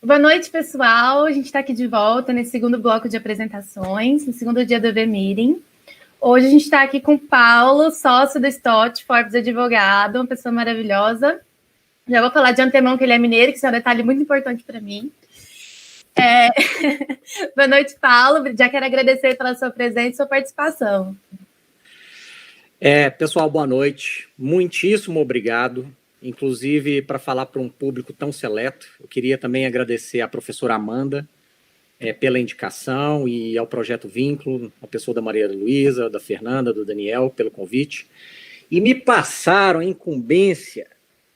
Boa noite, pessoal. A gente está aqui de volta nesse segundo bloco de apresentações, no segundo dia do V-Meeting. Hoje a gente está aqui com o Paulo, sócio do Stott, Forbes advogado, uma pessoa maravilhosa. Já vou falar de antemão que ele é mineiro, que isso é um detalhe muito importante para mim. Boa noite, Paulo. Já quero agradecer pela sua presença e sua participação. Pessoal, boa noite. Muitíssimo obrigado. Inclusive, para falar para um público tão seleto, eu queria também agradecer à professora Amanda pela indicação e ao Projeto Vínculo, a pessoa da Maria Luísa, da Fernanda, do Daniel, pelo convite. E me passaram a incumbência,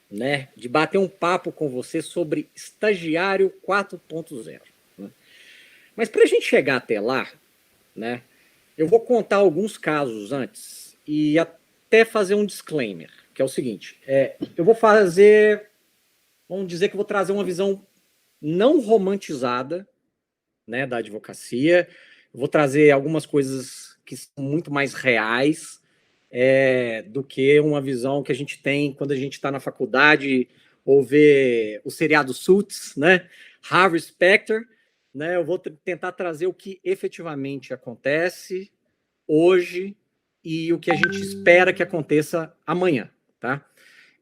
né, de bater um papo com você sobre estagiário 4.0. Né? Mas para a gente chegar até lá, né, eu vou contar alguns casos antes e até fazer um disclaimer, que é o seguinte, eu vou vamos dizer que eu vou trazer uma visão não romantizada, né, da advocacia, eu vou trazer algumas coisas que são muito mais reais do que uma visão que a gente tem quando a gente está na faculdade ou vê o seriado Suits, né, Harvey Specter, né, eu vou tentar trazer o que efetivamente acontece hoje e o que a gente espera que aconteça amanhã, tá?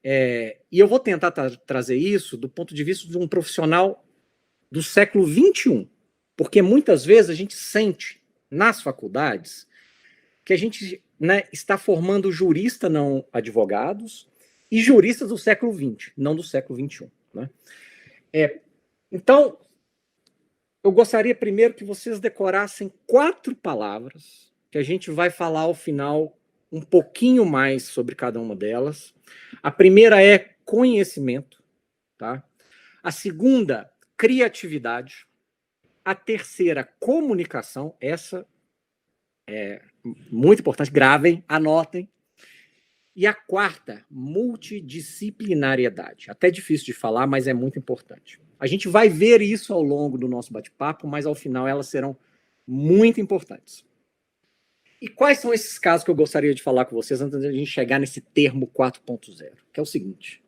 E eu vou tentar trazer isso do ponto de vista de um profissional do século XXI, porque muitas vezes a gente sente nas faculdades que a gente, né, está formando juristas não advogados e juristas do século XX, não do século XXI. Né? Então, eu gostaria primeiro que vocês decorassem 4 palavras, que a gente vai falar ao final um pouquinho mais sobre cada uma delas. A primeira é conhecimento, tá? A segunda, criatividade. A terceira, comunicação. Essa é muito importante, gravem, anotem. E a quarta, multidisciplinariedade. Até difícil de falar, mas é muito importante. A gente vai ver isso ao longo do nosso bate-papo, mas ao final elas serão muito importantes. E quais são esses casos que eu gostaria de falar com vocês antes de a gente chegar nesse termo 4.0? Que é o seguinte,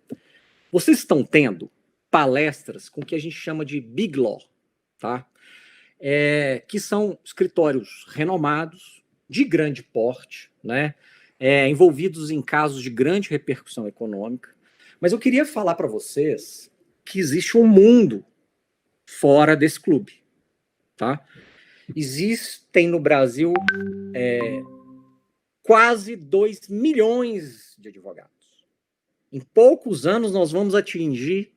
vocês estão tendo palestras com o que a gente chama de Big Law, tá? Que são escritórios renomados, de grande porte, né? Envolvidos em casos de grande repercussão econômica. Mas eu queria falar para vocês que existe um mundo fora desse clube, tá? Existem no Brasil quase 2 milhões de advogados. Em poucos anos nós vamos atingir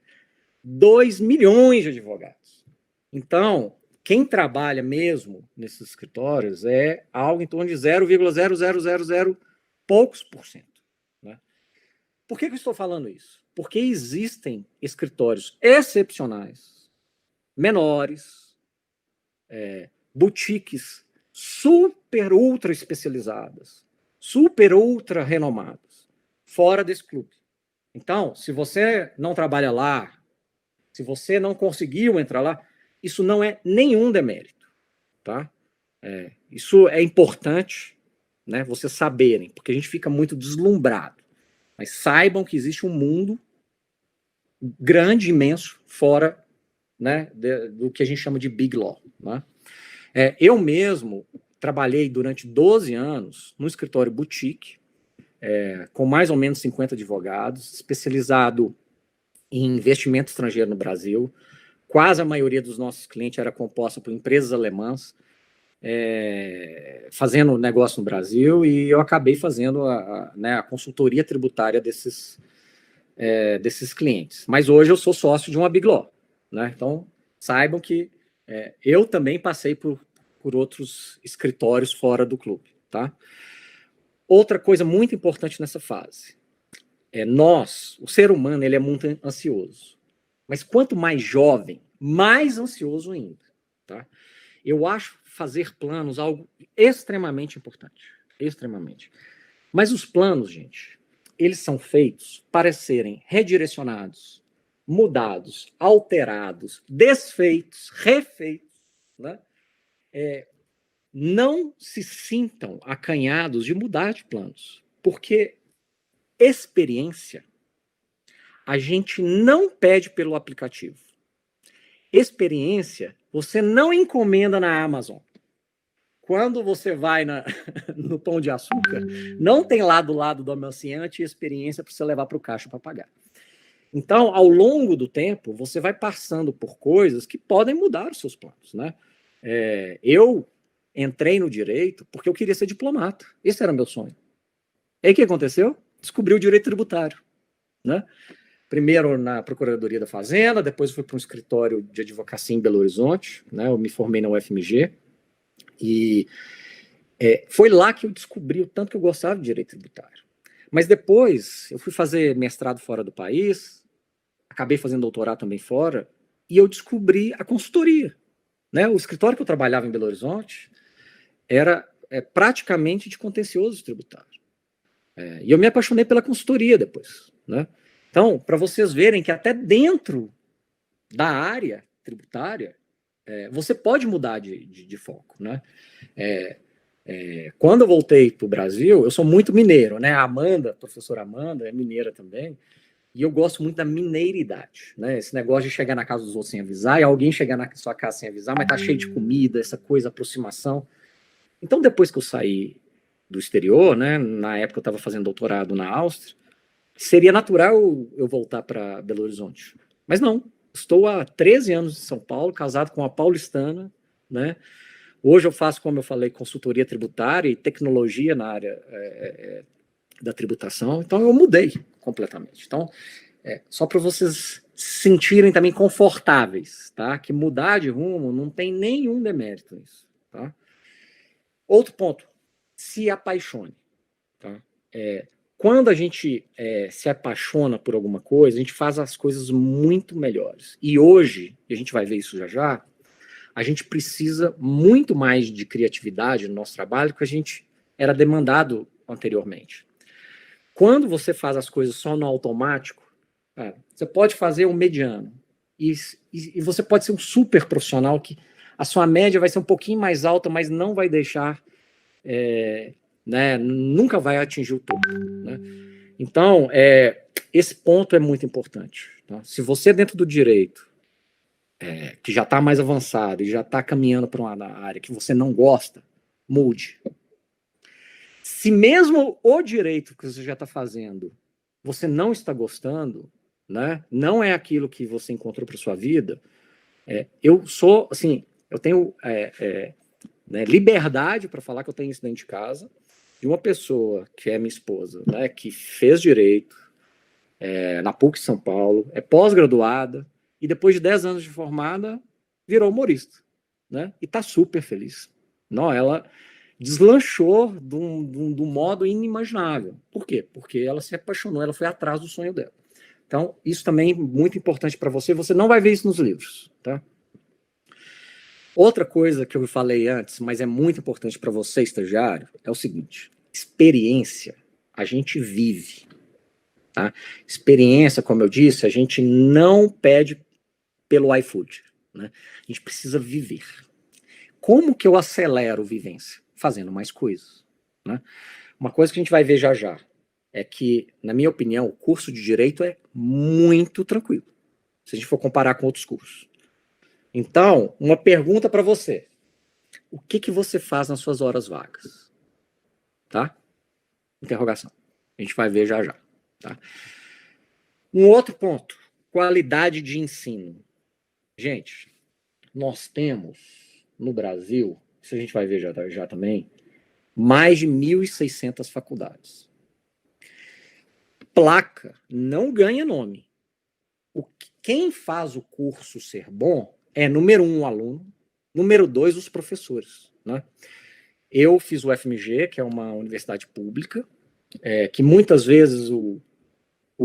2 milhões de advogados. Então, quem trabalha mesmo nesses escritórios é algo em torno de 0,0000 poucos por cento. Né? Por que eu estou falando isso? Porque existem escritórios excepcionais, menores, boutiques super ultra especializadas, super ultra renomadas, fora desse clube. Então, se você não trabalha lá, se você não conseguiu entrar lá, isso não é nenhum demérito, tá? Isso é importante, né, vocês saberem, porque a gente fica muito deslumbrado. Mas saibam que existe um mundo grande, imenso, fora, né, do que a gente chama de Big Law. Né? Eu mesmo trabalhei durante 12 anos no escritório boutique, com mais ou menos 50 advogados, especializado em investimento estrangeiro no Brasil. Quase a maioria dos nossos clientes era composta por empresas alemãs, fazendo negócio no Brasil, e eu acabei fazendo a consultoria tributária desses clientes. Mas hoje eu sou sócio de uma Big Law. Né? Então, saibam que eu também passei por outros escritórios fora do clube. Tá? Outra coisa muito importante nessa fase, o ser humano, ele é muito ansioso. Mas quanto mais jovem, mais ansioso ainda. Tá? Eu acho fazer planos algo extremamente importante. Extremamente. Mas os planos, gente, eles são feitos para serem redirecionados, mudados, alterados, desfeitos, refeitos. Né? Não se sintam acanhados de mudar de planos, porque experiência a gente não pede pelo aplicativo. Experiência, você não encomenda na Amazon. Quando você vai no Pão de Açúcar, não tem lá do lado do amaciante experiência para você levar para o caixa para pagar. Então, ao longo do tempo, você vai passando por coisas que podem mudar os seus planos, né? Eu entrei no direito porque eu queria ser diplomata. Esse era meu sonho. E aí o que aconteceu? Descobri o direito tributário, né? Primeiro na Procuradoria da Fazenda, depois fui para um escritório de advocacia em Belo Horizonte, né? Eu me formei na UFMG e foi lá que eu descobri o tanto que eu gostava de direito tributário. Mas depois eu fui fazer mestrado fora do país, acabei fazendo doutorado também fora, e eu descobri a consultoria, né? O escritório que eu trabalhava em Belo Horizonte era praticamente de contencioso tributário. E eu me apaixonei pela consultoria depois, né? Então, para vocês verem que até dentro da área tributária, você pode mudar de foco, né? Quando eu voltei para o Brasil, eu sou muito mineiro, né? A Amanda, a professora Amanda, é mineira também, e eu gosto muito da mineiridade, né? Esse negócio de chegar na casa dos outros sem avisar, e alguém chegar na sua casa sem avisar, mas tá cheio de comida, essa coisa, aproximação. Então, depois que eu saí do exterior, né? Na época eu estava fazendo doutorado na Áustria, seria natural eu voltar para Belo Horizonte. Mas não, estou há 13 anos em São Paulo, casado com uma paulistana, né? Hoje eu faço, como eu falei, consultoria tributária e tecnologia na área da tributação, então eu mudei completamente. Então, só para vocês se sentirem também confortáveis, tá? Que mudar de rumo não tem nenhum demérito nisso, tá? Outro ponto, se apaixone, tá? Quando a gente se apaixona por alguma coisa, a gente faz as coisas muito melhores. E hoje, e a gente vai ver isso já já, a gente precisa muito mais de criatividade no nosso trabalho do que a gente era demandado anteriormente. Quando você faz as coisas só no automático, você pode fazer um mediano. E você pode ser um super profissional que a sua média vai ser um pouquinho mais alta, mas não vai deixar... né, nunca vai atingir o topo, né? Então, esse ponto é muito importante, tá? Se você dentro do direito, que já está mais avançado e já está caminhando para uma área que você não gosta, mude. Se mesmo o direito que você já está fazendo, você não está gostando, né, não é aquilo que você encontrou para sua vida, eu sou, assim, eu tenho né, liberdade para falar que eu tenho isso dentro de casa, de uma pessoa que é minha esposa, né, que fez direito na PUC São Paulo, é pós-graduada, e depois de 10 anos de formada, virou humorista, né, e está super feliz. Não, ela deslanchou de um modo inimaginável. Por quê? Porque ela se apaixonou, ela foi atrás do sonho dela. Então, isso também é muito importante para você, você não vai ver isso nos livros, tá? Outra coisa que eu falei antes, mas é muito importante para você, estagiário, é o seguinte: experiência a gente vive, tá? Experiência, como eu disse, a gente não pede pelo iFood, né? A gente precisa viver. Como que eu acelero vivência? Fazendo mais coisas, né? Uma coisa que a gente vai ver já já é que, na minha opinião, o curso de Direito é muito tranquilo, se a gente for comparar com outros cursos. Então, uma pergunta para você. O que você faz nas suas horas vagas? Tá? Interrogação. A gente vai ver já já. Tá? Um outro ponto. Qualidade de ensino. Gente, nós temos no Brasil, isso a gente vai ver já também, mais de 1.600 faculdades. Placa não ganha nome. Quem faz o curso ser bom é, número 1, o aluno, número 2, os professores, né? Eu fiz o FMG, que é uma universidade pública, que muitas vezes o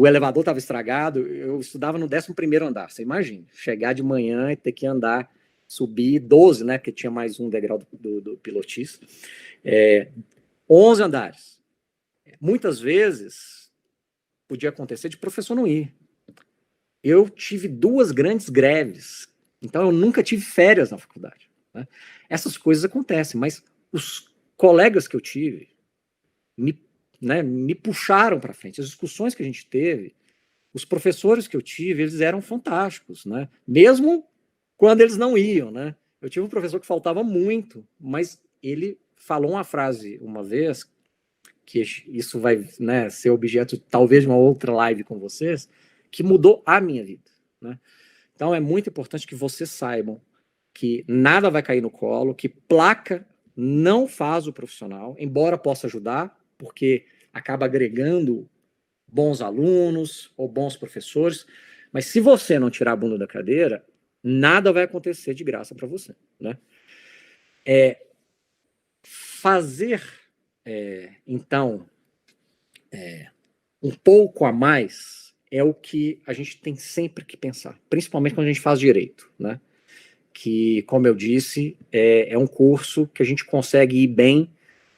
elevador estava estragado, eu estudava no 11º andar, você imagina, chegar de manhã e ter que andar, subir 12, né, porque tinha mais um degrau do pilotis, 11 andares. Muitas vezes podia acontecer de professor não ir. Eu tive 2 grandes greves, então eu nunca tive férias na faculdade, né? Essas coisas acontecem, mas os colegas que eu tive me puxaram para frente. As discussões que a gente teve, os professores que eu tive, eles eram fantásticos, né? Mesmo quando eles não iam, né? Eu tive um professor que faltava muito, mas ele falou uma frase uma vez, que isso vai, né, ser objeto talvez de uma outra live com vocês, que mudou a minha vida, né? Então é muito importante que vocês saibam que nada vai cair no colo, que placa não faz o profissional, embora possa ajudar, porque acaba agregando bons alunos ou bons professores, mas se você não tirar a bunda da cadeira, nada vai acontecer de graça para você, né? Fazer, então, um pouco a mais é o que a gente tem sempre que pensar, principalmente quando a gente faz direito, né? Que, como eu disse, é um curso que a gente consegue ir bem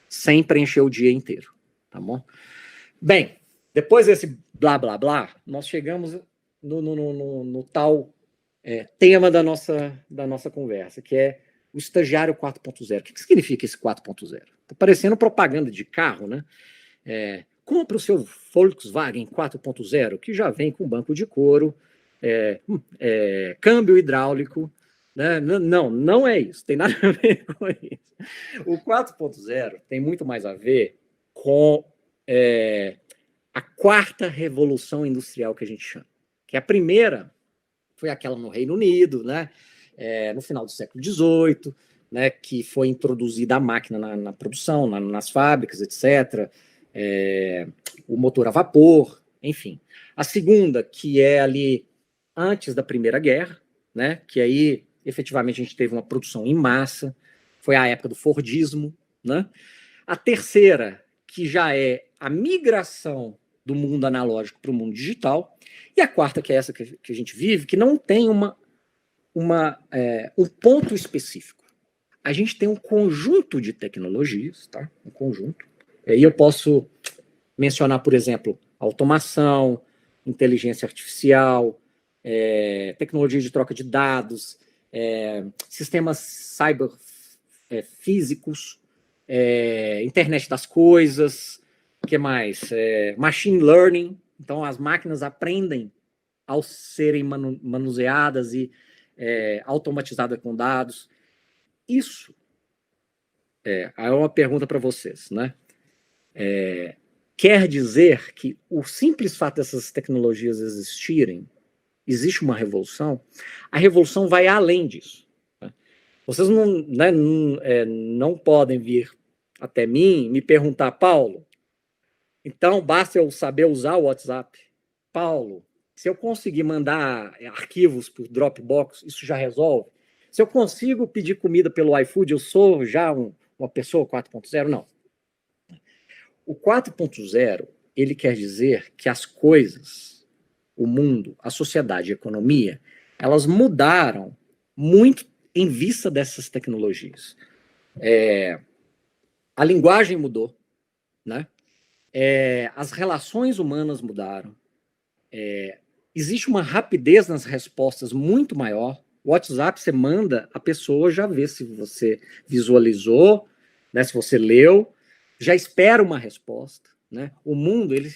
sem preencher o dia inteiro, tá bom? Bem, depois desse blá, blá, blá, nós chegamos no tal tema da nossa conversa, que é o estagiário 4.0. O que significa esse 4.0? Tá parecendo propaganda de carro, né? Compre o seu Volkswagen 4.0, que já vem com banco de couro, câmbio hidráulico, né? Não é isso, tem nada a ver com isso. O 4.0 tem muito mais a ver com a quarta revolução industrial que a gente chama. Que a primeira foi aquela no Reino Unido, né? No final do século XVIII, né? Que foi introduzida a máquina na produção, nas fábricas, etc., o motor a vapor, enfim. A segunda, que é ali antes da Primeira Guerra, né, que aí efetivamente a gente teve uma produção em massa, foi a época do Fordismo, né? A terceira, que já é a migração do mundo analógico para o mundo digital, e a quarta, que é essa que a gente vive, que não tem um ponto específico. A gente tem um conjunto de tecnologias, tá? Um conjunto. E aí eu posso mencionar, por exemplo, automação, inteligência artificial, tecnologia de troca de dados, sistemas cyber físicos, internet das coisas, o que mais? Machine learning. Então, as máquinas aprendem ao serem manuseadas e automatizadas com dados. Isso é uma pergunta para vocês, né? Quer dizer que o simples fato dessas tecnologias existirem, existe uma revolução? A revolução vai além disso. Né? Vocês não podem vir até mim me perguntar, Paulo, então basta eu saber usar o WhatsApp? Paulo, se eu conseguir mandar arquivos por Dropbox, isso já resolve? Se eu consigo pedir comida pelo iFood, eu sou já uma pessoa 4.0? Não. O 4.0, ele quer dizer que as coisas, o mundo, a sociedade, a economia, elas mudaram muito em vista dessas tecnologias. A linguagem mudou, né? As relações humanas mudaram. Existe uma rapidez nas respostas muito maior. O WhatsApp, você manda, a pessoa já vê se você visualizou, né, se você leu, já espera uma resposta, né? O mundo ele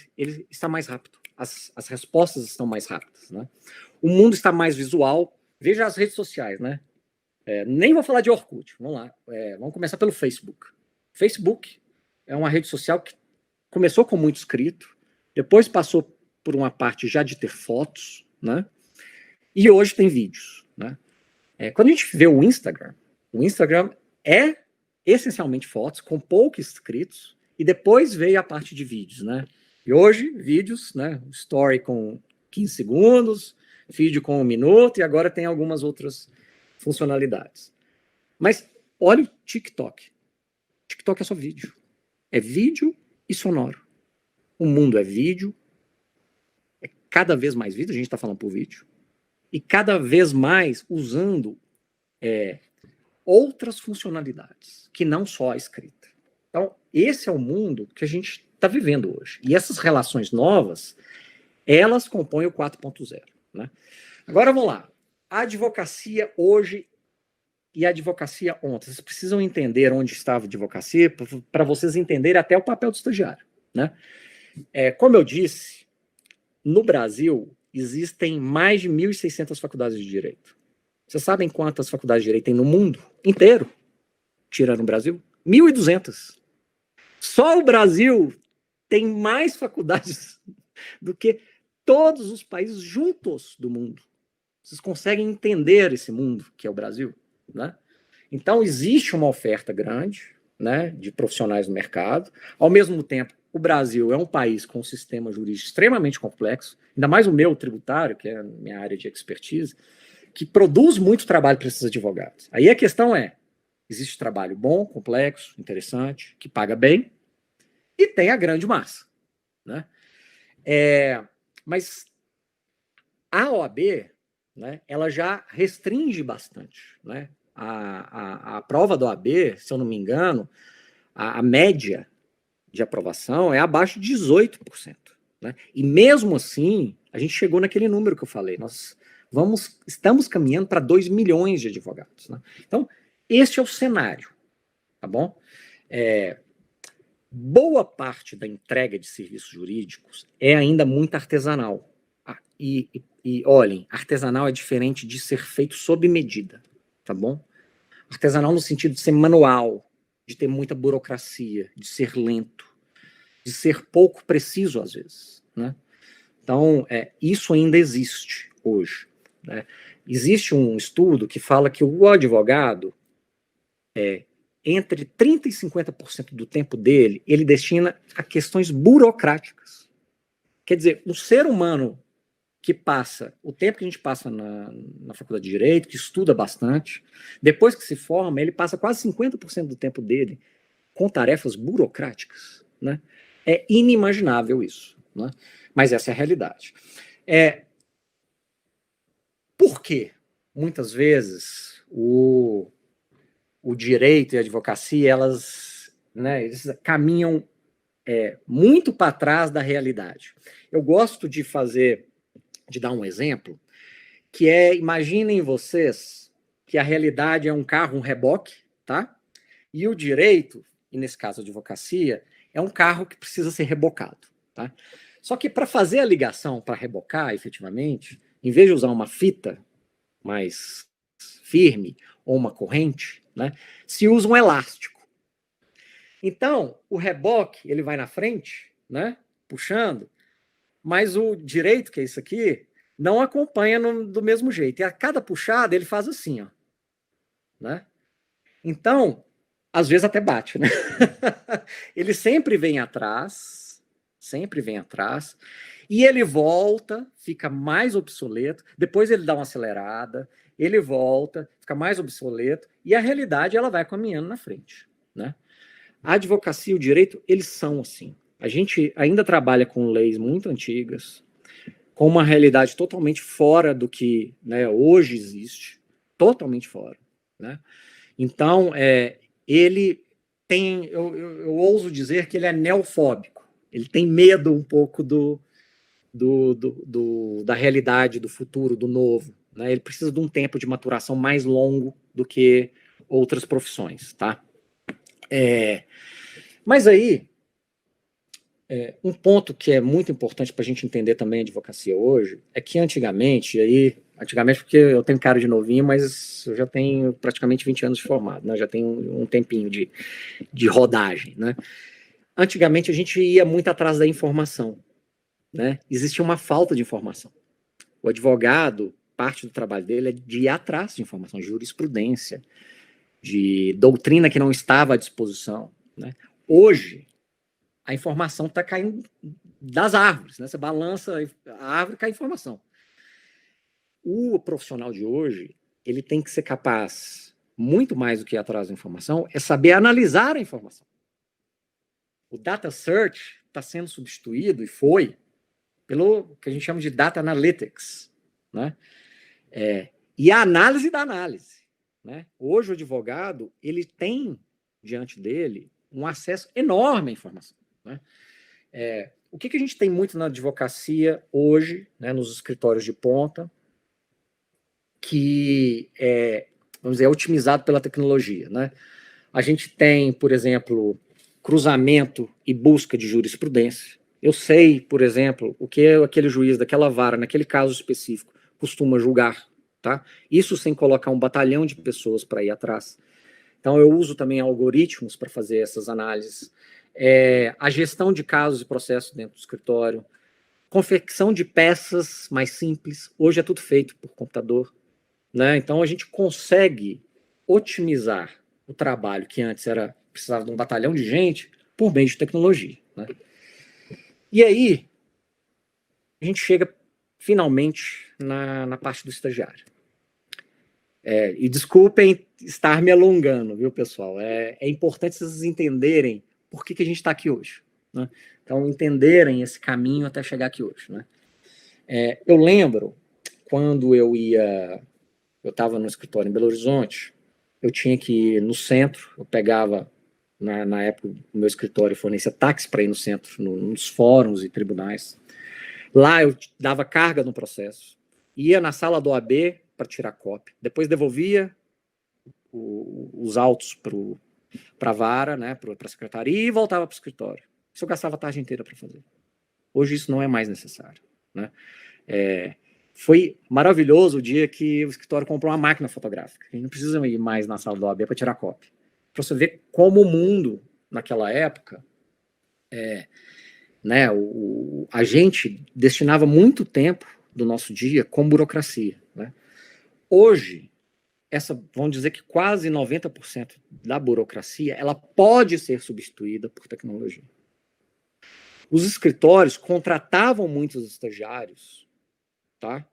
está mais rápido, as respostas estão mais rápidas, né? O mundo está mais visual. Veja as redes sociais, né? Nem vou falar de Orkut, vamos lá, vamos começar pelo Facebook. Facebook é uma rede social que começou com muito escrito, depois passou por uma parte já de ter fotos, né? E hoje tem vídeos, né? Quando a gente vê o Instagram é essencialmente fotos, com poucos inscritos, e depois veio a parte de vídeos, né? E hoje, vídeos, né? Story com 15 segundos, vídeo com 1 minuto, e agora tem algumas outras funcionalidades. Mas olha o TikTok. TikTok é só vídeo. É vídeo e sonoro. O mundo é vídeo, é cada vez mais vídeo, a gente está falando por vídeo, e cada vez mais usando outras funcionalidades, que não só a escrita. Então, esse é o mundo que a gente está vivendo hoje. E essas relações novas, elas compõem o 4.0. Né? Agora, vamos lá. A advocacia hoje e a advocacia ontem. Vocês precisam entender onde estava a advocacia para vocês entenderem até o papel do estagiário. Né? Como eu disse, no Brasil, existem mais de 1.600 faculdades de direito. Vocês sabem quantas faculdades de direito tem no mundo inteiro, tirando o Brasil? 1.200. Só o Brasil tem mais faculdades do que todos os países juntos do mundo. Vocês conseguem entender esse mundo que é o Brasil, né? Então, existe uma oferta grande, né, de profissionais no mercado. Ao mesmo tempo, o Brasil é um país com um sistema jurídico extremamente complexo, ainda mais o meu tributário, que é a minha área de expertise, que produz muito trabalho para esses advogados. Aí a questão é, existe trabalho bom, complexo, interessante, que paga bem, e tem a grande massa, né? Mas a OAB, né, ela já restringe bastante, né? A prova da OAB, se eu não me engano, a média de aprovação é abaixo de 18%. Né? E mesmo assim, a gente chegou naquele número que eu falei, nós estamos caminhando para 2 milhões de advogados. Né? Então, este é o cenário, tá bom? Boa parte da entrega de serviços jurídicos é ainda muito artesanal. E olhem, artesanal é diferente de ser feito sob medida, tá bom? Artesanal no sentido de ser manual, de ter muita burocracia, de ser lento, de ser pouco preciso às vezes, né? Então, isso ainda existe hoje, né? Existe um estudo que fala que o advogado, entre 30% e 50% do tempo dele, ele destina a questões burocráticas. Quer dizer, um ser humano que passa, o tempo que a gente passa na faculdade de Direito, que estuda bastante, depois que se forma, ele passa quase 50% do tempo dele com tarefas burocráticas, né? É inimaginável isso, né? Mas essa é a realidade. Por quê? Muitas vezes o direito e a advocacia, elas, né, eles caminham muito para trás da realidade. Eu gosto de dar um exemplo, que imaginem vocês que a realidade é um carro, um reboque, tá? E o direito, e nesse caso a advocacia, é um carro que precisa ser rebocado, tá? Só que para fazer a ligação, para rebocar efetivamente, em vez de usar uma fita mais firme ou uma corrente, né, se usa um elástico. Então, o reboque, ele vai na frente, né, puxando, mas o direito, que é isso aqui, não acompanha do mesmo jeito. E a cada puxada, ele faz assim, ó, né? Então, às vezes até bate, né? Ele sempre vem atrás, e ele volta, fica mais obsoleto, depois ele dá uma acelerada, ele volta, fica mais obsoleto, e a realidade, ela vai caminhando na frente, né? A advocacia e o direito, eles são assim. A gente ainda trabalha com leis muito antigas, com uma realidade totalmente fora do que, né, hoje existe, totalmente fora, né? Então, ele tem, eu ouso dizer que ele é neofóbico, ele tem medo um pouco da realidade, do futuro, do novo, né? Ele precisa de um tempo de maturação mais longo do que outras profissões, tá? Mas aí, um ponto que é muito importante para a gente entender também a advocacia hoje é que antigamente porque eu tenho cara de novinho, mas eu já tenho praticamente 20 anos de formado, né? Já tenho um tempinho de rodagem, né? Antigamente a gente ia muito atrás da informação, né? Existia uma falta de informação. O advogado, parte do trabalho dele é de ir atrás de informação, de jurisprudência, de doutrina que não estava à disposição, né? Hoje, a informação está caindo das árvores, né? Você balança a árvore e cai a informação. O profissional de hoje, ele tem que ser capaz, muito mais do que ir atrás da informação, é saber analisar a informação. O data search está sendo substituído, e foi, pelo que a gente chama de data analytics, né? E a análise da análise, né? Hoje o advogado, ele tem diante dele um acesso enorme à informação, né? O que a gente tem muito na advocacia hoje, né, nos escritórios de ponta, que vamos dizer, é otimizado pela tecnologia, né? A gente tem, por exemplo, cruzamento e busca de jurisprudência. Eu sei, por exemplo, o que aquele juiz daquela vara, naquele caso específico, costuma julgar, tá? Isso sem colocar um batalhão de pessoas para ir atrás. Então, eu uso também algoritmos para fazer essas análises. A gestão de casos e processos dentro do escritório, confecção de peças mais simples. Hoje é tudo feito por computador, né? Então, a gente consegue otimizar o trabalho que antes precisava de um batalhão de gente por meio de tecnologia, né? E aí, a gente chega finalmente na parte do estagiário. E desculpem estar me alongando, viu, pessoal? É importante vocês entenderem por que a gente está aqui hoje, né? Então, entenderem esse caminho até chegar aqui hoje, né? Eu lembro, quando eu estava no escritório em Belo Horizonte, eu tinha que ir no centro, eu pegava, na época, o meu escritório fornecia táxi para ir no centro, nos fóruns e tribunais. Lá eu dava carga no processo, ia na sala do OAB para tirar cópia, depois devolvia os autos para a vara, né, para a secretaria, e voltava para o escritório. Isso eu gastava a tarde inteira para fazer. Hoje isso não é mais necessário, né? Foi maravilhoso o dia que o escritório comprou uma máquina fotográfica. A gente não precisa ir mais na sala do OAB para tirar cópia. Para você ver como o mundo, naquela época, né, a gente destinava muito tempo do nosso dia com burocracia, né? Hoje, vamos dizer que quase 90% da burocracia, ela pode ser substituída por tecnologia. Os escritórios contratavam muitos estagiários, tá,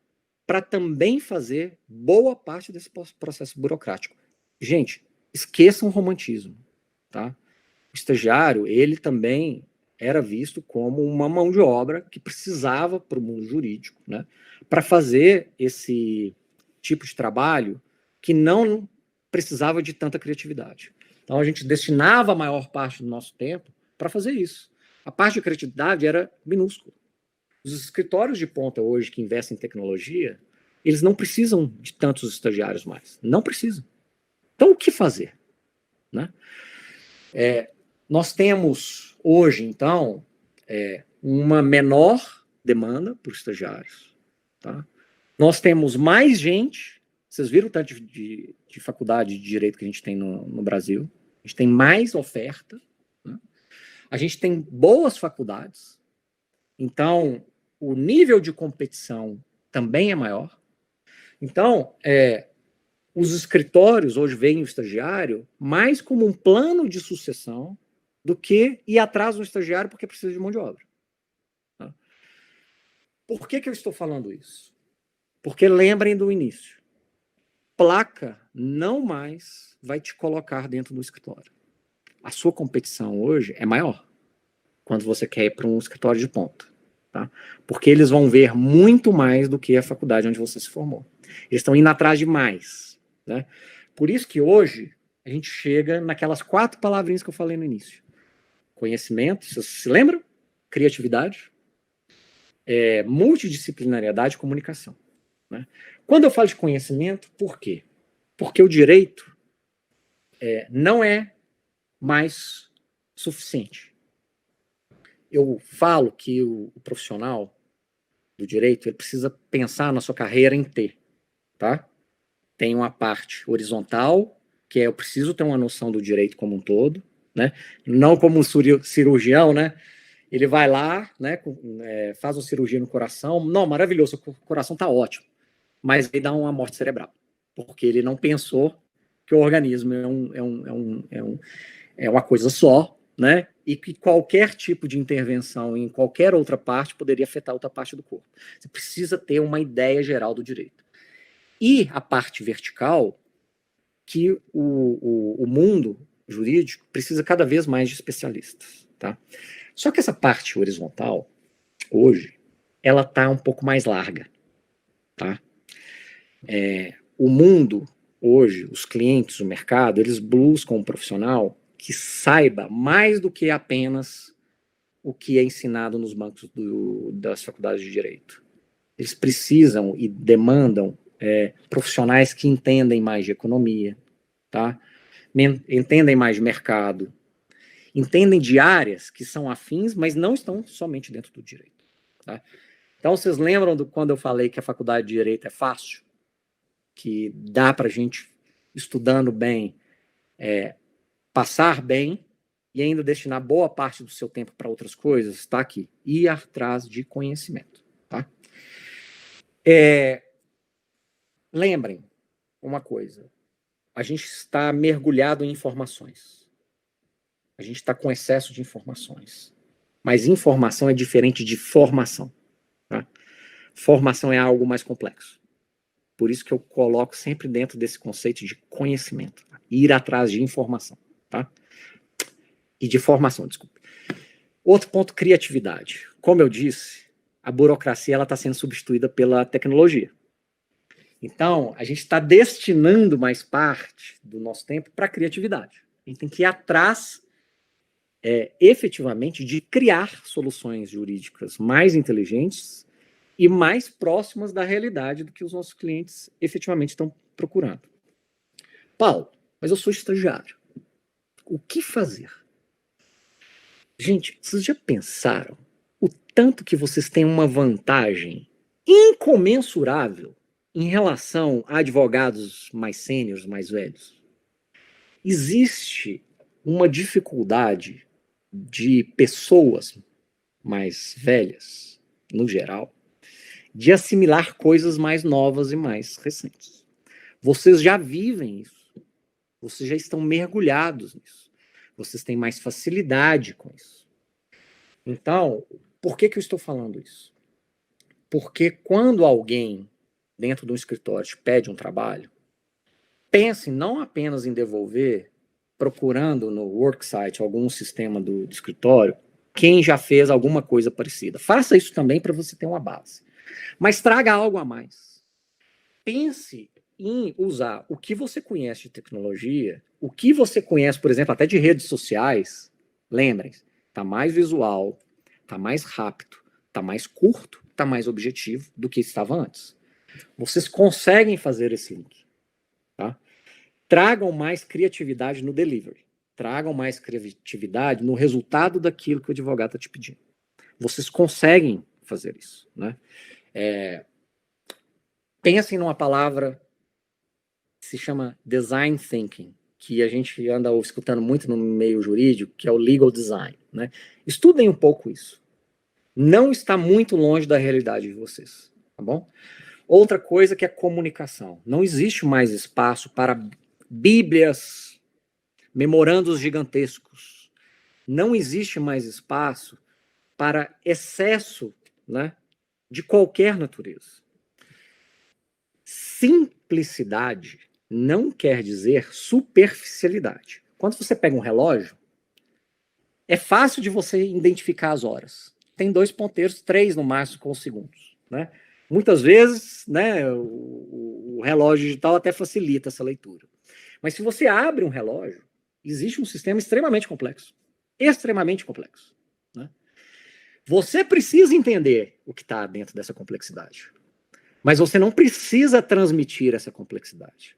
para também fazer boa parte desse processo burocrático. Gente, esqueçam o romantismo, tá? O estagiário, ele também era visto como uma mão de obra que precisava para o mundo jurídico, né, para fazer esse tipo de trabalho que não precisava de tanta criatividade. Então, a gente destinava a maior parte do nosso tempo para fazer isso. A parte de criatividade era minúscula. Os escritórios de ponta hoje que investem em tecnologia, eles não precisam de tantos estagiários mais. Não precisam. Então, o que fazer, né? Nós temos hoje, então, uma menor demanda por estagiários, tá? Nós temos mais gente. Vocês viram o tanto de faculdade de direito que a gente tem no Brasil? A gente tem mais oferta, né? A gente tem boas faculdades. Então, o nível de competição também é maior. Então, os escritórios hoje veem o estagiário mais como um plano de sucessão do que ir atrás do estagiário porque precisa de mão de obra. Tá? Por que eu estou falando isso? Porque lembrem do início. Placa não mais vai te colocar dentro do escritório. A sua competição hoje é maior quando você quer ir para um escritório de ponta. Tá? Porque eles vão ver muito mais do que a faculdade onde você se formou. Eles estão indo atrás de mais, né? Por isso que hoje a gente chega naquelas 4 palavrinhas que eu falei no início. Conhecimento, vocês se lembram? Criatividade, multidisciplinariedade e comunicação, né? Quando eu falo de conhecimento, por quê? Porque o direito não é mais suficiente. Eu falo que o profissional do direito, ele precisa pensar na sua carreira em T, tá? Tem uma parte horizontal, que eu preciso ter uma noção do direito como um todo, né? Não como um cirurgião, né? Ele vai lá, né, faz uma cirurgia no coração, não, maravilhoso, o coração tá ótimo, mas ele dá uma morte cerebral, porque ele não pensou que o organismo é uma coisa só, né? E que qualquer tipo de intervenção em qualquer outra parte poderia afetar outra parte do corpo. Você precisa ter uma ideia geral do direito. E a parte vertical, que o mundo jurídico precisa cada vez mais de especialistas, tá? Só que essa parte horizontal, hoje, ela está um pouco mais larga, tá? O mundo, hoje, os clientes, o mercado, eles buscam um profissional que saiba mais do que apenas o que é ensinado nos bancos das faculdades de direito. Eles precisam e demandam profissionais que entendem mais de economia, tá? Entendem mais de mercado, entendem de áreas que são afins, mas não estão somente dentro do direito, tá? Então, vocês lembram quando eu falei que a faculdade de direito é fácil? que dá para a gente, estudando bem, passar bem e ainda destinar boa parte do seu tempo para outras coisas, está aqui. Ir atrás de conhecimento. Tá? Lembrem uma coisa. A gente está mergulhado em informações. A gente está com excesso de informações. Mas informação é diferente de formação. Tá? Formação é algo mais complexo. Por isso que eu coloco sempre dentro desse conceito de conhecimento. Tá? Ir atrás de informação. Tá? E de formação, desculpe. Outro ponto, criatividade. Como eu disse, a burocracia está sendo substituída pela tecnologia. Então, a gente está destinando mais parte do nosso tempo para a criatividade. A gente tem que ir atrás, efetivamente, de criar soluções jurídicas mais inteligentes e mais próximas da realidade do que os nossos clientes efetivamente estão procurando. Paulo, mas eu sou estagiário. O que fazer? Gente, vocês já pensaram o tanto que vocês têm uma vantagem incomensurável em relação a advogados mais sêniores, mais velhos? Existe uma dificuldade de pessoas mais velhas, no geral, de assimilar coisas mais novas e mais recentes. Vocês já vivem isso. Vocês já estão mergulhados nisso. Vocês têm mais facilidade com isso. Então, por que eu estou falando isso? Porque quando alguém dentro de um escritório te pede um trabalho, pense não apenas em devolver, procurando no worksite algum sistema do escritório, quem já fez alguma coisa parecida. Faça isso também para você ter uma base. Mas traga algo a mais. Pense em usar o que você conhece de tecnologia, o que você conhece, por exemplo, até de redes sociais. Lembrem-se, está mais visual, está mais rápido, está mais curto, está mais objetivo do que estava antes. Vocês conseguem fazer esse link. Tá? Tragam mais criatividade no delivery. Tragam mais criatividade no resultado daquilo que o advogado está te pedindo. Vocês conseguem fazer isso. Né? Pensem numa palavra que se chama design thinking, que a gente anda escutando muito no meio jurídico, que é o legal design. Né? Estudem um pouco isso. Não está muito longe da realidade de vocês. Tá bom? Outra coisa que é comunicação. Não existe mais espaço para bíblias, memorandos gigantescos. Não existe mais espaço para excesso, né, de qualquer natureza. Simplicidade não quer dizer superficialidade. Quando você pega um relógio, é fácil de você identificar as horas. Tem 2 ponteiros, 3 no máximo com os segundos, né? Muitas vezes, né, o relógio digital até facilita essa leitura. Mas se você abre um relógio, existe um sistema extremamente complexo. Extremamente complexo. Né? Você precisa entender o que está dentro dessa complexidade. Mas você não precisa transmitir essa complexidade.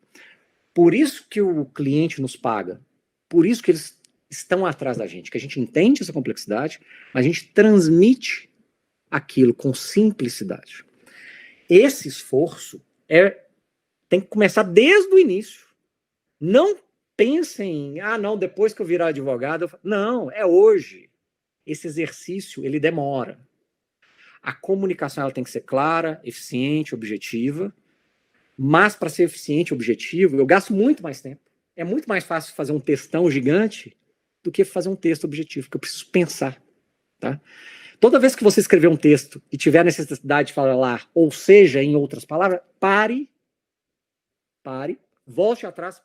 Por isso que o cliente nos paga. Por isso que eles estão atrás da gente. Que a gente entende essa complexidade, mas a gente transmite aquilo com simplicidade. Esse esforço tem que começar desde o início. Não pensem, não, depois que eu virar advogado... Não, é hoje. Esse exercício, ele demora. A comunicação ela tem que ser clara, eficiente, objetiva. Mas para ser eficiente e objetivo, eu gasto muito mais tempo. É muito mais fácil fazer um textão gigante do que fazer um texto objetivo, porque eu preciso pensar. Tá? Toda vez que você escrever um texto e tiver a necessidade de falar, ou seja, em outras palavras, pare, volte atrás,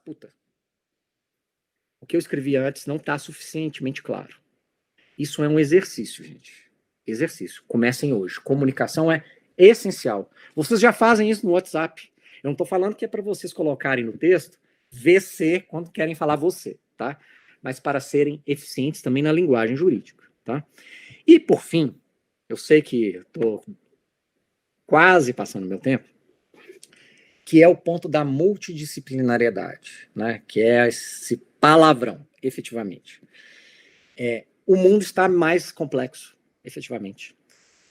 o que eu escrevi antes não está suficientemente claro. Isso é um exercício, gente. Exercício. Comecem hoje. Comunicação é essencial. Vocês já fazem isso no WhatsApp. Eu não estou falando que é para vocês colocarem no texto VC quando querem falar você, tá? Mas para serem eficientes também na linguagem jurídica, tá? E, por fim, eu sei que estou quase passando meu tempo, que é o ponto da multidisciplinariedade, né? Que é esse palavrão, efetivamente. O mundo está mais complexo, efetivamente.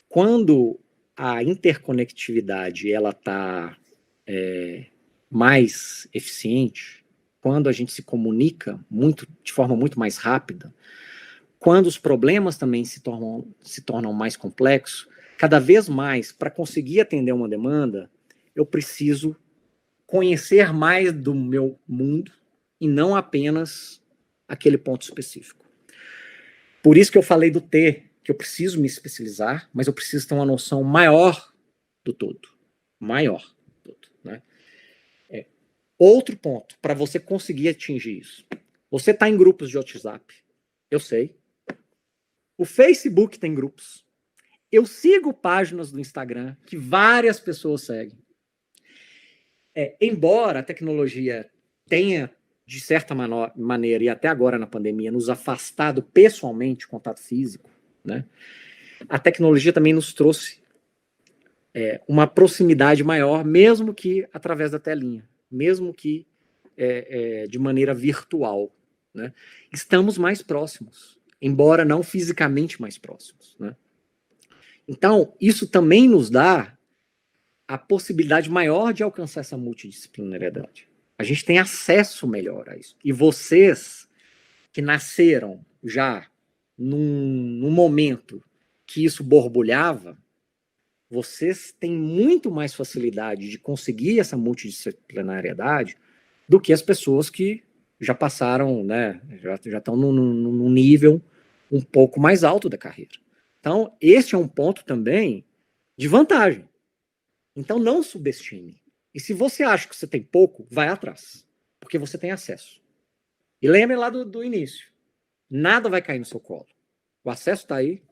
Quando a interconectividade ela está mais eficiente, quando a gente se comunica de forma muito mais rápida, quando os problemas também se tornam mais complexos, cada vez mais, para conseguir atender uma demanda, eu preciso conhecer mais do meu mundo e não apenas aquele ponto específico. Por isso que eu falei do T, que eu preciso me especializar, mas eu preciso ter uma noção maior do todo. Maior do todo, né? Outro ponto, para você conseguir atingir isso. Você está em grupos de WhatsApp, eu sei. O Facebook tem grupos. Eu sigo páginas do Instagram que várias pessoas seguem. Embora a tecnologia tenha, de certa maneira, e até agora na pandemia, nos afastado pessoalmente do contato físico, né? A tecnologia também nos trouxe uma proximidade maior, mesmo que através da telinha, mesmo que de maneira virtual, né? Estamos mais próximos, embora não fisicamente mais próximos, né? Então, isso também nos dá a possibilidade maior de alcançar essa multidisciplinariedade. A gente tem acesso melhor a isso. E vocês que nasceram já num momento que isso borbulhava, vocês têm muito mais facilidade de conseguir essa multidisciplinariedade do que as pessoas que já passaram, né, já estão num nível um pouco mais alto da carreira. Então, este é um ponto também de vantagem. Então, não subestime. E se você acha que você tem pouco, vai atrás, porque você tem acesso. E lembre lá do início. Nada vai cair no seu colo. O acesso está aí.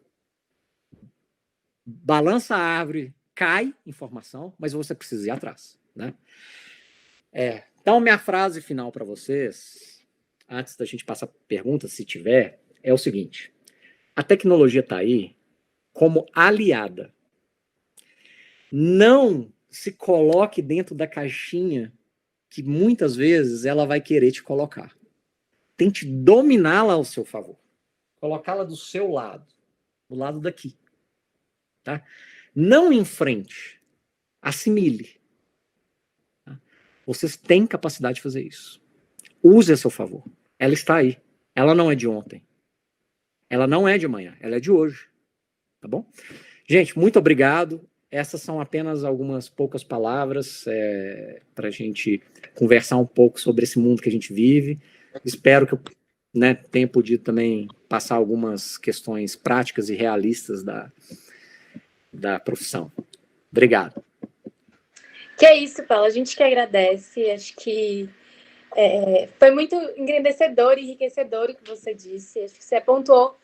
Balança a árvore, cai informação, mas você precisa ir atrás, né? Então, minha frase final para vocês, antes da gente passar perguntas, se tiver, é o seguinte: a tecnologia está aí como aliada. Não se coloque dentro da caixinha que muitas vezes ela vai querer te colocar. Tente dominá-la ao seu favor. Colocá-la do seu lado, do lado daqui. Tá? Não enfrente, assimile. Tá? Vocês têm capacidade de fazer isso. Use a seu favor. Ela está aí. Ela não é de ontem. Ela não é de amanhã. Ela é de hoje. Tá bom? Gente, muito obrigado. Essas são apenas algumas poucas palavras para a gente conversar um pouco sobre esse mundo que a gente vive. Espero que eu tenha podido também passar algumas questões práticas e realistas da profissão. Obrigado. Que é isso, Paulo. A gente que agradece. Acho que foi muito engrandecedor e enriquecedor o que você disse. Acho que você apontou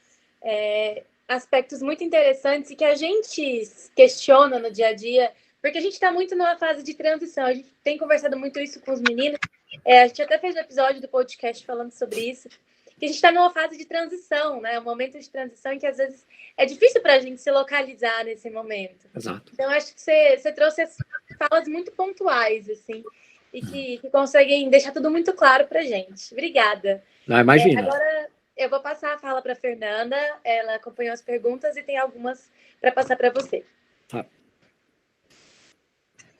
aspectos muito interessantes e que a gente questiona no dia a dia, porque a gente está muito numa fase de transição. A gente tem conversado muito isso com os meninos. A gente até fez um episódio do podcast falando sobre isso. Que a gente está numa fase de transição, né? Um momento de transição em que às vezes é difícil para a gente se localizar nesse momento. Exato. Então, acho que você trouxe as falas muito pontuais, assim, e que conseguem deixar tudo muito claro para a gente. Obrigada. Não, imagina. Agora, eu vou passar a fala para a Fernanda. Ela acompanhou as perguntas e tem algumas para passar para você. Tá.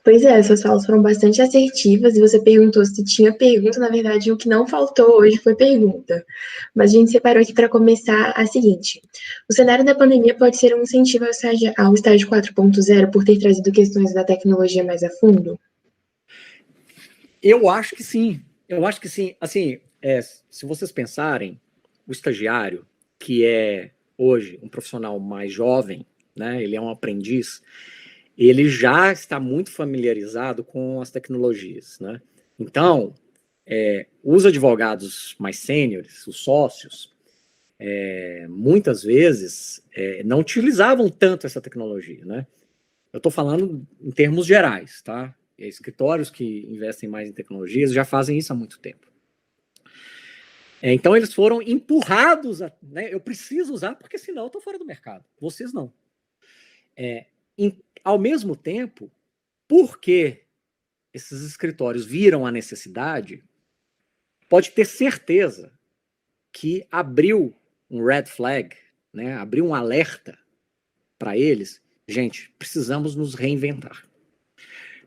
Pois é, suas falas foram bastante assertivas e você perguntou se tinha pergunta. Na verdade, o que não faltou hoje foi pergunta. Mas a gente separou aqui para começar a seguinte. O cenário da pandemia pode ser um incentivo ao estágio 4.0 por ter trazido questões da tecnologia mais a fundo? Eu acho que sim. Eu acho que sim. Assim, se vocês pensarem, o estagiário, que é hoje um profissional mais jovem, né, ele é um aprendiz, ele já está muito familiarizado com as tecnologias, né? Então, os advogados mais sêniores, os sócios, muitas vezes não utilizavam tanto essa tecnologia, né? Eu estou falando em termos gerais, tá? Escritórios que investem mais em tecnologias já fazem isso há muito tempo. Então, eles foram empurrados, né? Eu preciso usar, porque senão eu estou fora do mercado. Vocês não. Ao mesmo tempo, porque esses escritórios viram a necessidade, pode ter certeza que abriu um red flag, né? Abriu um alerta para eles. Gente, precisamos nos reinventar.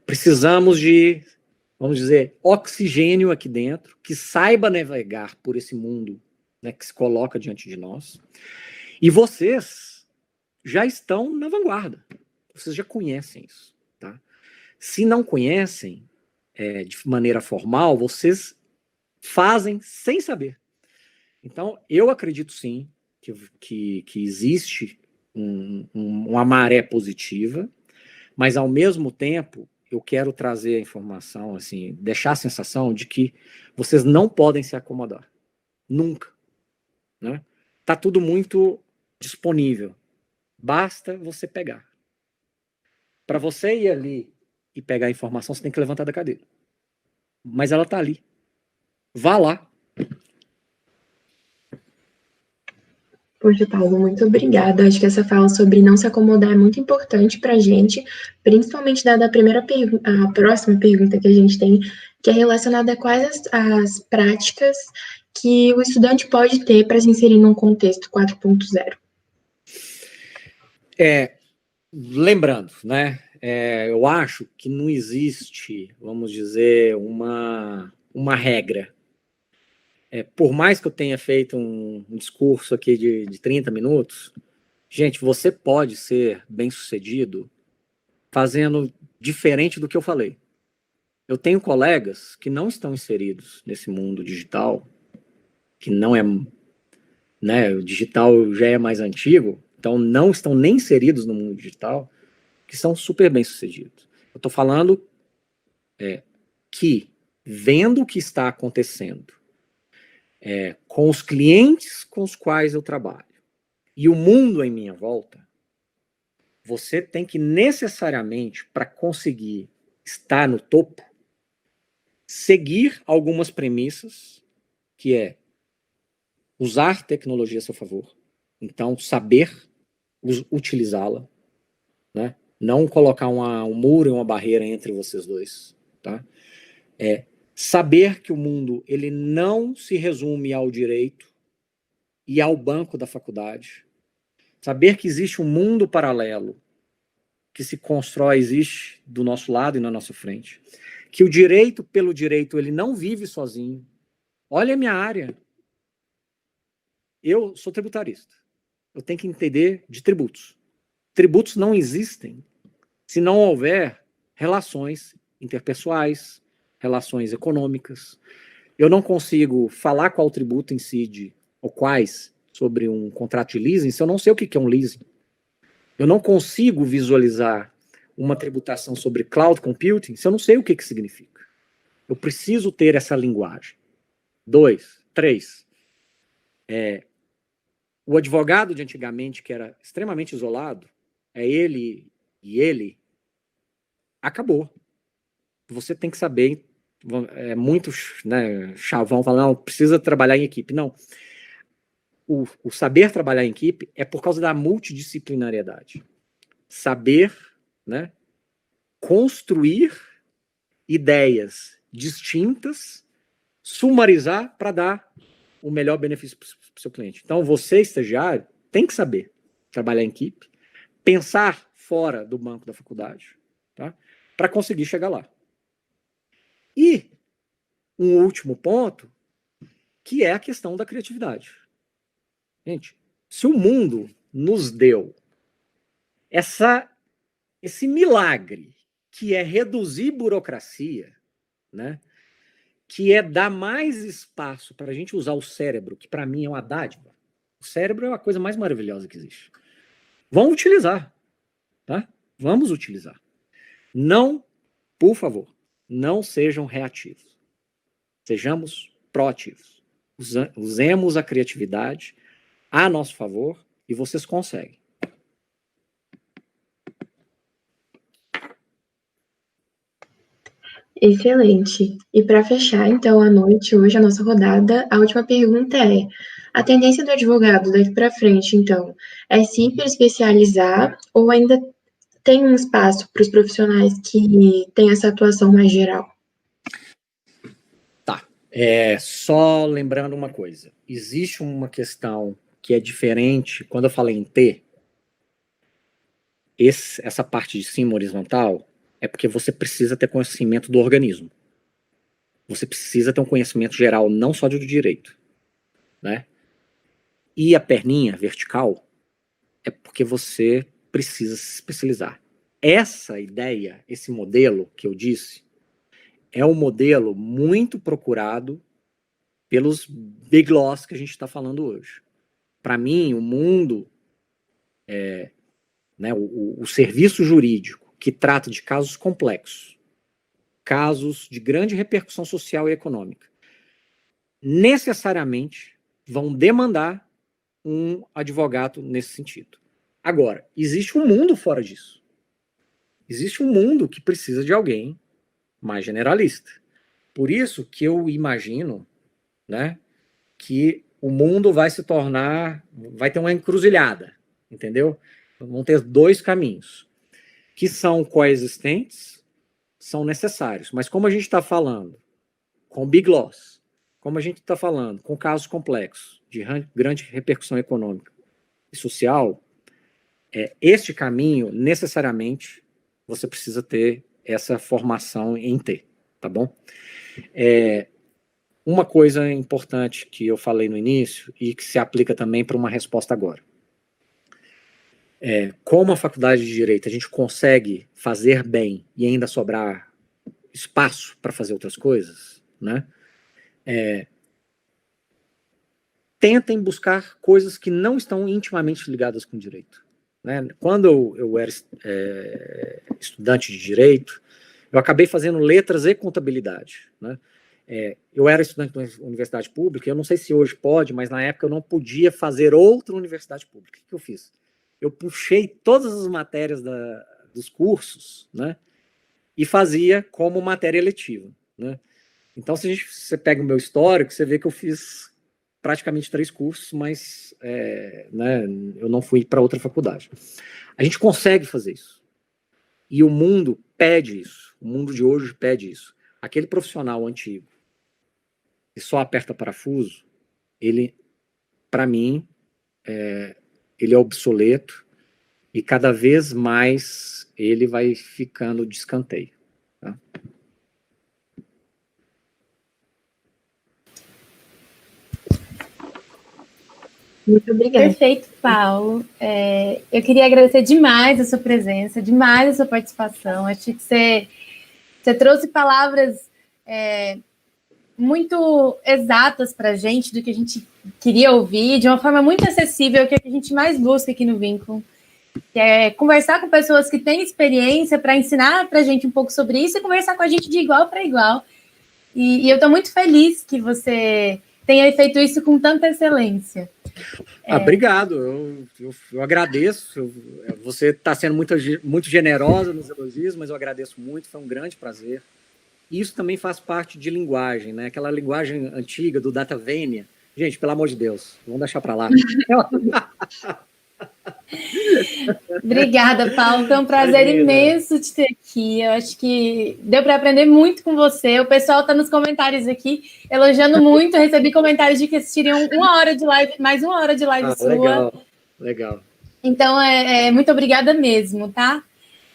Precisamos de vamos dizer, oxigênio aqui dentro, que saiba navegar por esse mundo, né, que se coloca diante de nós. E vocês já estão na vanguarda. Vocês já conhecem isso, tá? Se não conhecem, de maneira formal, vocês fazem sem saber. Então, eu acredito sim que existe uma maré positiva, mas ao mesmo tempo eu quero trazer a informação, assim, deixar a sensação de que vocês não podem se acomodar. Nunca. Né? Tá tudo muito disponível. Basta você pegar. Para você ir ali e pegar a informação, você tem que levantar da cadeira. Mas ela tá ali. Vá lá. Poxa, Paulo, muito obrigada. Acho que essa fala sobre não se acomodar é muito importante para a gente, principalmente dada a próxima pergunta que a gente tem, que é relacionada a quais as práticas que o estudante pode ter para se inserir num contexto 4.0. Lembrando, né? Eu acho que não existe, vamos dizer, uma regra. Por mais que eu tenha feito um discurso aqui de 30 minutos, gente, você pode ser bem-sucedido fazendo diferente do que eu falei. Eu tenho colegas que não estão inseridos nesse mundo digital, que não é, né, o digital já é mais antigo, então não estão nem inseridos no mundo digital, que são super bem-sucedidos. Eu estou falando que, vendo o que está acontecendo com os clientes com os quais eu trabalho e o mundo em minha volta, você tem que necessariamente, para conseguir estar no topo, seguir algumas premissas, que é usar tecnologia a seu favor, então saber utilizá-la, né? Não colocar um muro e uma barreira entre vocês dois, tá? Saber que o mundo ele não se resume ao direito e ao banco da faculdade. Saber que existe um mundo paralelo que se constrói, existe do nosso lado e na nossa frente. Que o direito pelo direito, ele não vive sozinho. Olha a minha área. Eu sou tributarista. Eu tenho que entender de tributos. Tributos não existem se não houver relações interpessoais, relações econômicas. Eu não consigo falar qual tributo incide ou quais sobre um contrato de leasing se eu não sei o que é um leasing. Eu não consigo visualizar uma tributação sobre cloud computing se eu não sei o que significa. Eu preciso ter essa linguagem. 2, 3. O advogado de antigamente, que era extremamente isolado, ele, acabou. Você tem que saber, muitos, né, chavão falam, não, precisa trabalhar em equipe. Não. O saber trabalhar em equipe é por causa da multidisciplinariedade. Saber, né, construir ideias distintas, sumarizar para dar o melhor benefício para o seu cliente. Então, você, estagiário, tem que saber trabalhar em equipe, pensar fora do banco da faculdade, tá? Para conseguir chegar lá. E um último ponto, que é a questão da criatividade. Gente, se o mundo nos deu esse milagre que é reduzir burocracia, né? Que é dar mais espaço para a gente usar o cérebro, que para mim é uma dádiva. O cérebro é a coisa mais maravilhosa que existe. Vamos utilizar, tá? Vamos utilizar. Não, por favor, não sejam reativos. Sejamos proativos. Usemos a criatividade a nosso favor e vocês conseguem. Excelente. E para fechar, então, a noite, hoje, a nossa rodada, a última pergunta é: a tendência do advogado daqui para frente, então, é se hiperespecializar ou ainda tem um espaço para os profissionais que têm essa atuação mais geral? Tá. Só lembrando uma coisa. Existe uma questão que é diferente. Quando eu falei em T, essa parte de cima horizontal é porque você precisa ter conhecimento do organismo. você precisa ter um conhecimento geral, não só do direito, né? E a perninha vertical é porque você precisa se especializar. Essa ideia, esse modelo que eu disse, é um modelo muito procurado pelos big laws que a gente está falando hoje. Para mim, o mundo, né, o serviço jurídico que trata de casos complexos, casos de grande repercussão social e econômica, necessariamente vão demandar um advogado nesse sentido. Agora, existe um mundo fora disso. Existe um mundo que precisa de alguém mais generalista. Por isso que eu imagino, né, que o mundo vai se tornar, vai ter uma encruzilhada, entendeu? Vão ter dois caminhos, que são coexistentes, são necessários. Mas como a gente está falando com big laws, como a gente está falando com casos complexos, de grande repercussão econômica e social, este caminho, necessariamente, você precisa ter essa formação em T, tá bom? Uma coisa importante que eu falei no início e que se aplica também para uma resposta agora. Como a faculdade de Direito a gente consegue fazer bem e ainda sobrar espaço para fazer outras coisas, né? Tentem buscar coisas que não estão intimamente ligadas com direito, né? Quando eu era estudante de Direito, eu acabei fazendo letras e contabilidade, né? Eu era estudante da universidade pública, eu não sei se hoje pode, mas na época eu não podia fazer outra universidade pública. O que eu fiz? Eu puxei todas as matérias dos cursos, né, e fazia como matéria eletiva, né? Então, se você pega o meu histórico, você vê que eu fiz praticamente 3 cursos, mas né, eu não fui para outra faculdade. A gente consegue fazer isso. E o mundo pede isso. O mundo de hoje pede isso. Aquele profissional antigo que só aperta parafuso, ele, para mim, ele é obsoleto e cada vez mais ele vai ficando de escanteio. Tá? Muito obrigada. Perfeito, Paulo. Eu queria agradecer demais a sua presença, demais a sua participação. Acho que você trouxe palavras muito exatas para a gente, do que a gente queria ouvir, de uma forma muito acessível, que é o que a gente mais busca aqui no Vínculo, que é conversar com pessoas que têm experiência para ensinar para a gente um pouco sobre isso e conversar com a gente de igual para igual. E eu estou muito feliz que você tenha feito isso com tanta excelência. Obrigado, eu agradeço. Você está sendo muito generosa nos elogios, mas eu agradeço muito, foi um grande prazer. Isso também faz parte de linguagem, né? Aquela linguagem antiga do Data Venia. Gente, pelo amor de Deus, vamos deixar para lá. Obrigada, Paulo. Foi um prazer imenso te ter aqui. Eu acho que deu para aprender muito com você. O pessoal está nos comentários aqui elogiando muito. Eu recebi comentários de que assistiriam 1 hora de live, mais 1 hora de live sua. Legal. Então, muito obrigada mesmo, tá?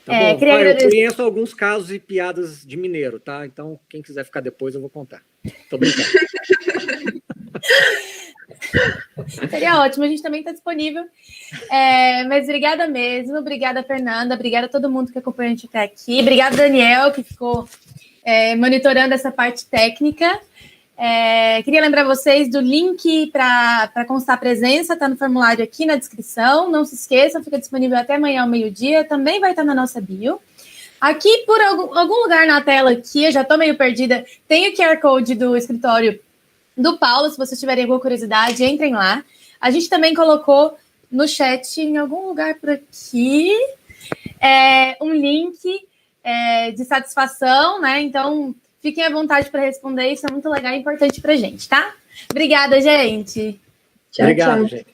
Tá bom. Eu conheço alguns casos e piadas de mineiro, tá? Então, quem quiser ficar depois, eu vou contar. Tô brincando. Seria ótimo, a gente também está disponível. Mas obrigada mesmo, obrigada, Fernanda, obrigada a todo mundo que acompanhou a gente até aqui, obrigada, Daniel, que ficou monitorando essa parte técnica. Queria lembrar vocês do link para constar a presença, está no formulário aqui na descrição, não se esqueçam, fica disponível até amanhã ao meio-dia, também vai estar na nossa bio. Aqui, por algum lugar na tela aqui, eu já estou meio perdida, tem o QR Code do escritório do Paulo, se vocês tiverem alguma curiosidade, entrem lá. A gente também colocou no chat, em algum lugar por aqui, um link de satisfação, né? Então, fiquem à vontade para responder, isso é muito legal e importante para a gente, tá? Obrigada, gente. Tchau, gente.